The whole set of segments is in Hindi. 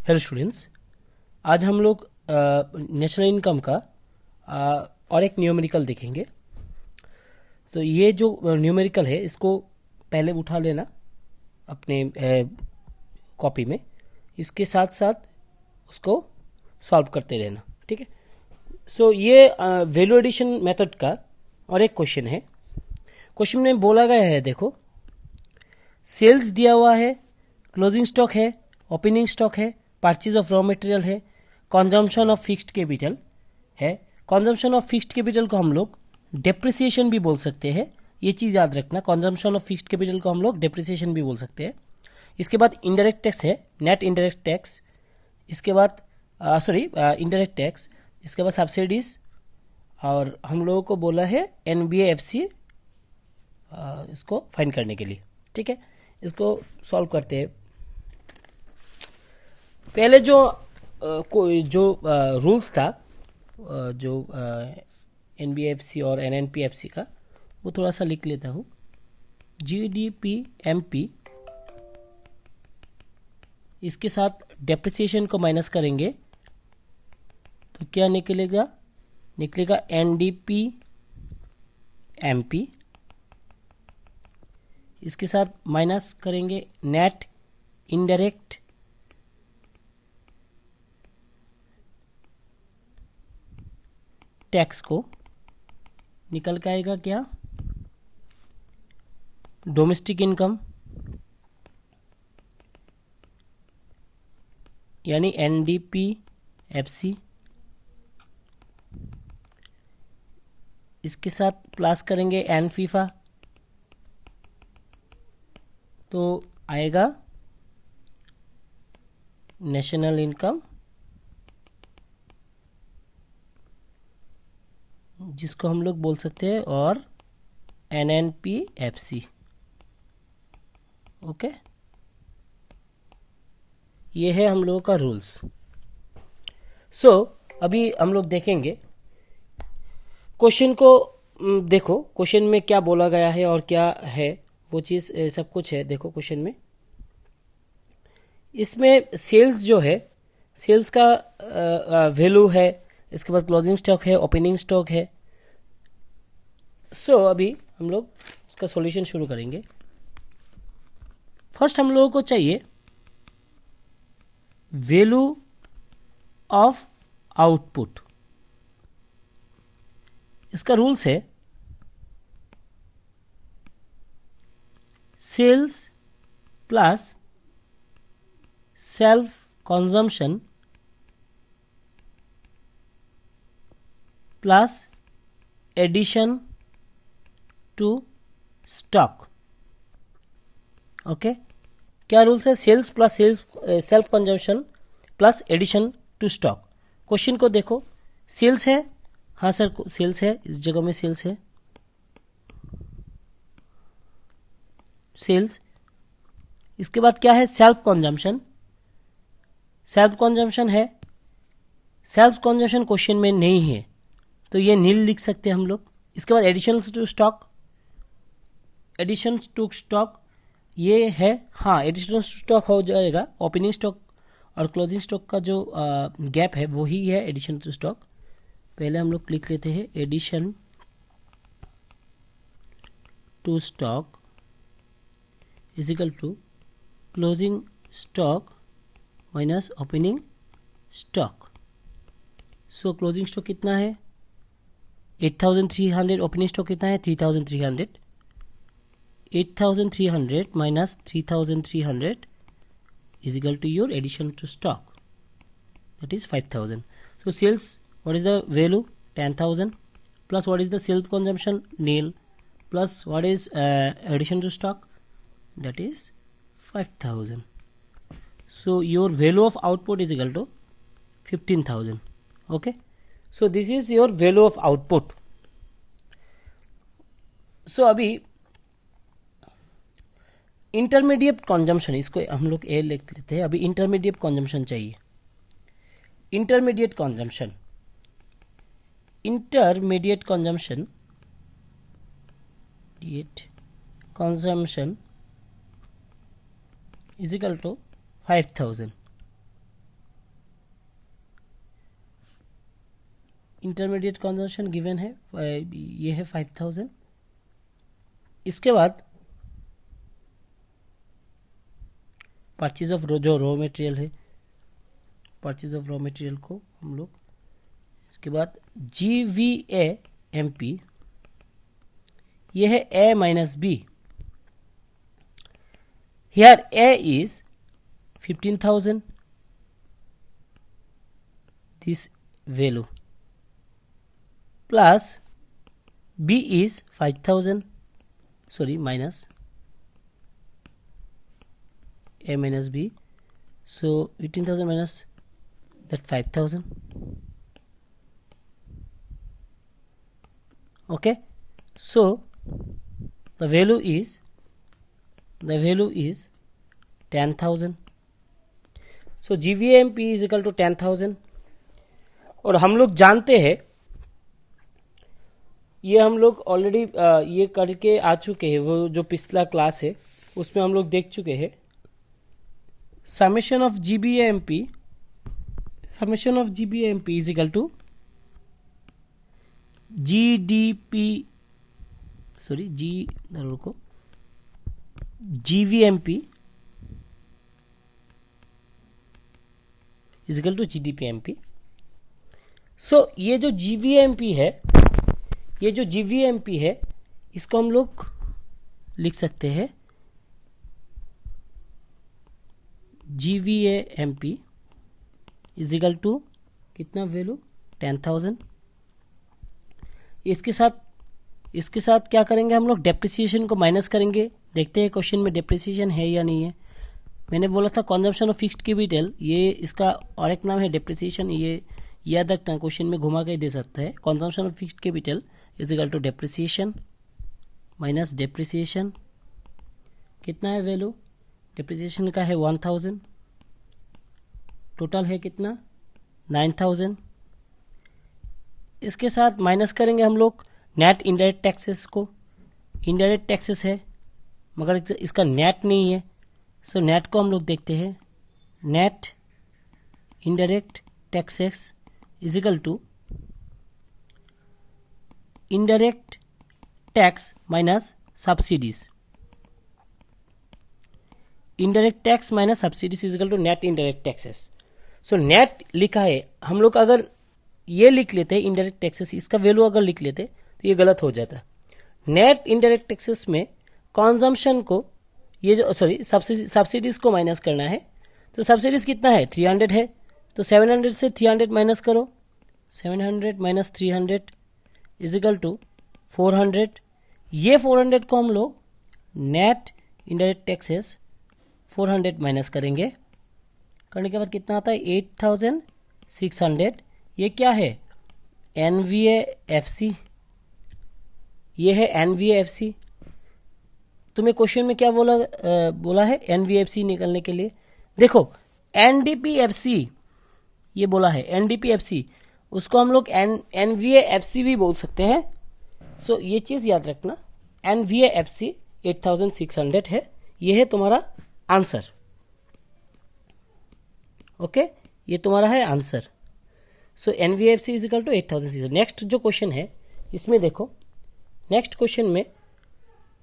हेलो स्टूडेंट्स, आज हम लोग नेशनल इनकम का और एक न्यूमेरिकल देखेंगे। तो ये जो न्यूमेरिकल है इसको पहले उठा लेना अपने कॉपी में, इसके साथ साथ उसको सॉल्व करते रहना, ठीक है। सो ये वैल्यू एडिशन मेथड का और एक क्वेश्चन है। क्वेश्चन में बोला गया है, देखो, सेल्स दिया हुआ है, क्लोजिंग स्टॉक है, ओपनिंग स्टॉक है, परचेज ऑफ रॉ मटेरियल है, कंजम्पशन ऑफ फिक्स्ड कैपिटल है। कंजम्पशन ऑफ फिक्स्ड कैपिटल को हम लोग डेप्रिसिएशन भी बोल सकते हैं, ये चीज़ याद रखना। कंजम्पशन ऑफ फिक्स्ड कैपिटल को हम लोग डेप्रिसिएशन भी बोल सकते हैं। इसके बाद इनडायरेक्ट टैक्स है, नेट इनडायरेक्ट टैक्स। इसके बाद इनडायरेक्ट टैक्स। इसके बाद सब्सिडीज, और हम लोगों को बोला है एनबीएफसी इसको फाइंड करने के लिए, ठीक है। इसको सॉल्व करते हैं। पहले जो रूल्स था, जो एनबीएफसी और एनएनपीएफसी का, वो थोड़ा सा लिख लेता हूँ। जीडीपी एमपी, इसके साथ डेप्रिसिएशन को माइनस करेंगे तो क्या निकलेगा एनडीपी एमपी। इसके साथ माइनस करेंगे नेट इनडायरेक्ट टैक्स को, निकल के आएगा क्या, डोमेस्टिक इनकम, यानी एनडीपीएफसी। इसके साथ प्लस करेंगे एन फीफा, तो आएगा नेशनल इनकम, जिसको हम लोग बोल सकते हैं, और एनएनपीएफसी। ओके, ये है हम लोगों का रूल्स। सो अभी हम लोग देखेंगे क्वेश्चन को। देखो क्वेश्चन में क्या बोला गया है और क्या है, वो चीज़ सब कुछ है। देखो क्वेश्चन में, इसमें सेल्स जो है, सेल्स का वैल्यू है, इसके बाद क्लोजिंग स्टॉक है, ओपनिंग स्टॉक है। सो अभी हम लोग इसका सॉल्यूशन शुरू करेंगे। फर्स्ट हम लोगों को चाहिए वैल्यू ऑफ आउटपुट। इसका रूल्स है sales plus self consumption plus addition to stock. Okay, क्या रूल्स है? Sales plus self consumption plus addition to stock. Question को देखो, सेल्स है, हाँ सर सेल्स है, इस जगह में सेल्स है, सेल्स। इसके बाद क्या है? Self consumption. सेल्फ कंजम्पशन है, सेल्फ कंजम्पशन क्वेश्चन में नहीं है, तो ये नील लिख सकते हैं हम लोग। इसके बाद addition to stock, addition to stock ये है, हाँ एडिशन टू स्टॉक हो जाएगा। ओपनिंग स्टॉक और क्लोजिंग स्टॉक का जो गैप है वही है एडिशन टू स्टॉक। पहले हम लोग लिख लेते हैं addition to stock is equal to closing stock minus opening stock. So closing stock कितना है? 8300। ओपनिंग स्टॉक कितना है? 3300। 8300 minus 3300 is equal to your addition to stock, that is 5000. So sales, what is the value? 10,000 plus what is the self consumption? Nil, plus what is addition to stock? That is 5000. So your value of output is equal to 15,000. Okay, so this is your value of output. So अभी इंटरमीडिएट कंजम्पशन, इसको हम लोग ए लिख लेते हैं। अभी इंटरमीडिएट कंजम्पशन चाहिए। Intermediate consumption, intermediate consumption, consumption is equal to 5000। Intermediate consumption given है, ये है 5000। इसके बाद परचेज ऑफ जो रॉ मटेरियल है, परचेज ऑफ रॉ मटेरियल को हम लोग, इसके बाद GVAMP, ये है A minus B। Here A is 15,000, this value, plus B is 5,000, sorry, minus A minus B, so 15,000 minus that 5,000. Okay, so the value is 10,000. So GVAMP is equal to 10,000। और हम लोग जानते हैं, ये हम लोग ऑलरेडी ये करके आ चुके हैं, वो जो पिछला क्लास है उसमें हम लोग देख चुके हैं। Summation of GVAMP is equal to GVMP is equal to GDPMP। So ये जो GVAMP है, इसको हम लोग लिख सकते हैं GVAMP इज इक्वल टू कितना वैल्यू, 10,000। इसके साथ क्या करेंगे हम लोग, डेप्रिसिएशन को माइनस करेंगे। देखते हैं क्वेश्चन में डेप्रिसिएशन है या नहीं है। मैंने बोला था कंजम्पशन ऑफ फिक्स्ड कैपिटल, ये इसका और एक नाम है डेप्रिसिएशन। ये याद रखना, क्वेश्चन में घुमा के दे सकता है। Consumption of fixed capital is equal to depreciation minus depreciation, कितना है वैल्यू, डेप्रिसिएशन का है 1000, टोटल है कितना 9000। इसके साथ माइनस करेंगे हम लोग नेट इनडायरेक्ट टैक्सेस को। इनडायरेक्ट टैक्सेस है मगर इसका नेट नहीं है, सो नेट को हम लोग देखते हैं। Net indirect taxes is equal to indirect tax minus subsidies. Indirect tax minus subsidies is equal to net indirect taxes. So net लिखा है, हम लोग अगर ये लिख लेते हैं इनडायरेक्ट टैक्सेस, इसका वैल्यू अगर लिख लेते तो ये गलत हो जाता। नेट इनडायरेक्ट टैक्सेस में कंजम्पशन को, ये जो सब्सिडीज को माइनस करना है। तो सब्सिडीज कितना है, 300 है, तो 700 से 300 माइनस करो। 700 माइनस 300 इज इक्वल टू 400। ये 400 को हम लोग नेट इनडायरेक्ट टैक्सेस 400 माइनस करेंगे। करने के बाद कितना आता है 8,600। ये क्या है NVAFC, ये है NVAFC। तुम्हें क्वेश्चन में क्या बोला है NVAFC निकलने के लिए। देखो NDPFC ये बोला है, NDPFC उसको हम लोग NVAFC भी बोल सकते हैं। सो ये चीज याद रखना, NVAFC 8600 है, ये है तुम्हारा आंसर। ओके, ये तुम्हारा है answer. So NVAFC is equal to 8600। Next जो क्वेश्चन है इसमें देखो, नेक्स्ट क्वेश्चन में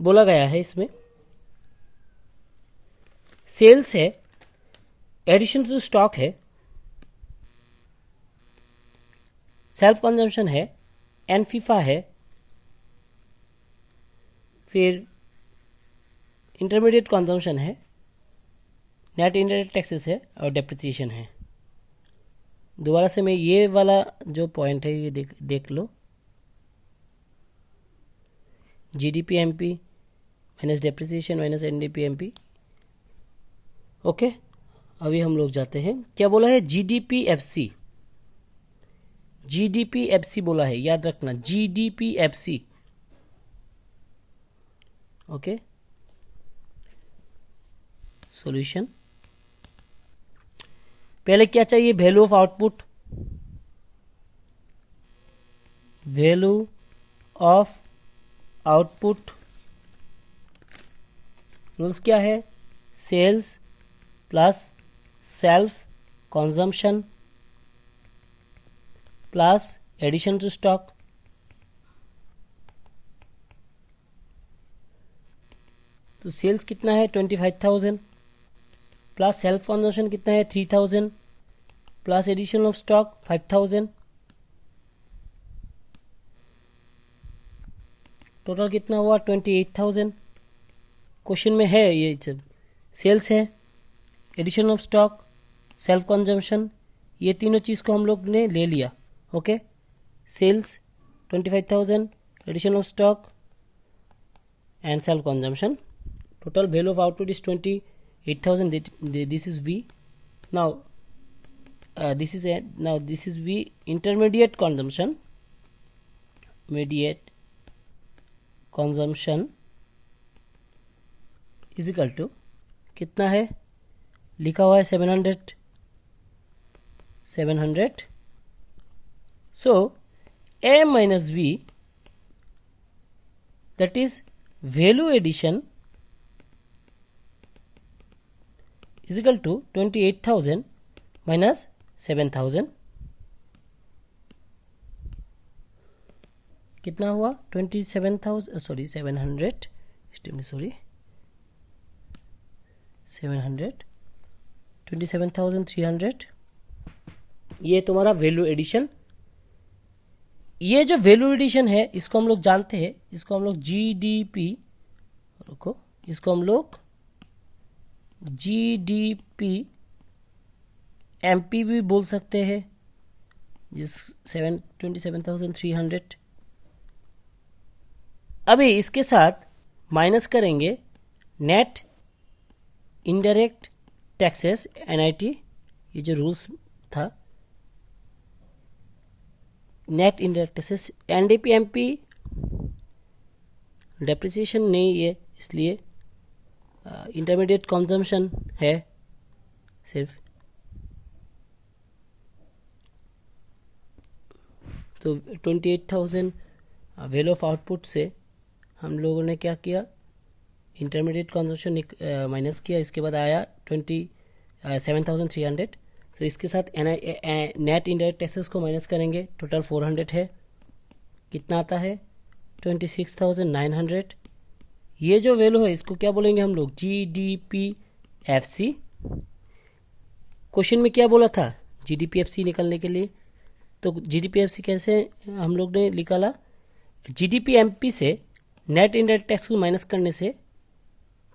बोला गया है, इसमें सेल्स है, एडिशन टू स्टॉक है, सेल्फ कंजम्पशन है, एनफीफा है, फिर इंटरमीडिएट कंजम्पशन है, नेट इनडायरेक्ट टैक्सेस है और डेप्रिसिएशन है। दोबारा से मैं ये वाला जो पॉइंट है ये देख लो, GDPMP minus depreciation minus NDPMP। Okay, अभी हम लोग जाते हैं, क्या बोला है GDPFC बोला है, याद रखना GDPFC। ओके, सॉल्यूशन पहले क्या चाहिए, value of output, value of output rules क्या है, sales plus self consumption plus addition to stock, तो सेल्स कितना है 25,000 प्लस सेल्फ कंजम्पशन कितना है 3,000 plus addition of stock 5,000, total कितना हुआ 28,000। क्वेश्चन में है ये सब, सेल्स है, addition of stock, self consumption, ये तीनों चीज़ को हम लोग ने ले लिया। ओके, sales 25,000, addition of stock and self consumption, total value of output is 28,000. This is V. Now this is V. Intermediate consumption is equal to कितना है, लिखा हुआ है 700। So A minus V, that is value addition, is equal to 28,000 minus 7,000, कितना हुआ 27,000 सॉरी 700 27,300। ये तुम्हारा वैल्यू एडिशन। ये जो वैल्यू एडिशन है इसको हम लोग जानते हैं, इसको हम लोग जीडीपी, रुको, इसको हम लोग जीडीपी एमपी भी बोल सकते हैं, जिस 27,300। अभी इसके साथ माइनस करेंगे नेट इनडायरेक्ट टैक्सेस, एनआईटी, ये जो रूल्स था, net indirect taxes, NDP MP depreciation नहीं है, इसलिए इंटरमीडिएट कंजम्पशन है सिर्फ। तो 28,000 वैल्यू ऑफ आउटपुट से हम लोगों ने क्या किया, इंटरमीडिएट कंजम्पशन माइनस किया, इसके बाद आया 27,300। तो इसके साथ नेट इनडायरेक्ट टैक्सेस को माइनस करेंगे, टोटल 400 है, कितना आता है 26,900। ये जो वैल्यू है इसको क्या बोलेंगे हम लोग, जीडीपीएफसी। क्वेश्चन में क्या बोला था जीडीपीएफसी निकालने के लिए, तो जीडीपीएफसी कैसे हम लोग ने निकाला, जीडीपीएमपी से नेट इनडायरेक्ट टैक्स को माइनस करने से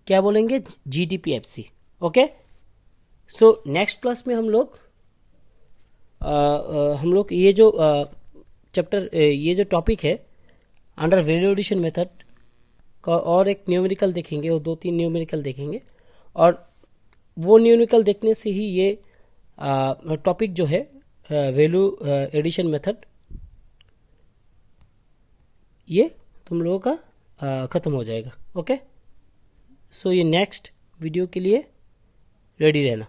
क्या बोलेंगे, जीडीपीएफसी। ओके, सो नेक्स्ट क्लास में हम लोग ये जो चैप्टर, ये जो टॉपिक है अंडर वैल्यू एडिशन मेथड का और एक न्यूमेरिकल देखेंगे, और 2-3 न्यूमेरिकल देखेंगे, और वो न्यूमेरिकल देखने से ही ये टॉपिक जो है वैल्यू एडिशन मेथड, ये तुम लोगों का ख़त्म हो जाएगा। ओके, सो ये नेक्स्ट वीडियो के लिए रेडी रहना,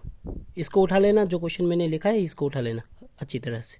इसको उठा लेना, जो क्वेश्चन मैंने लिखा है इसको उठा लेना अच्छी तरह से।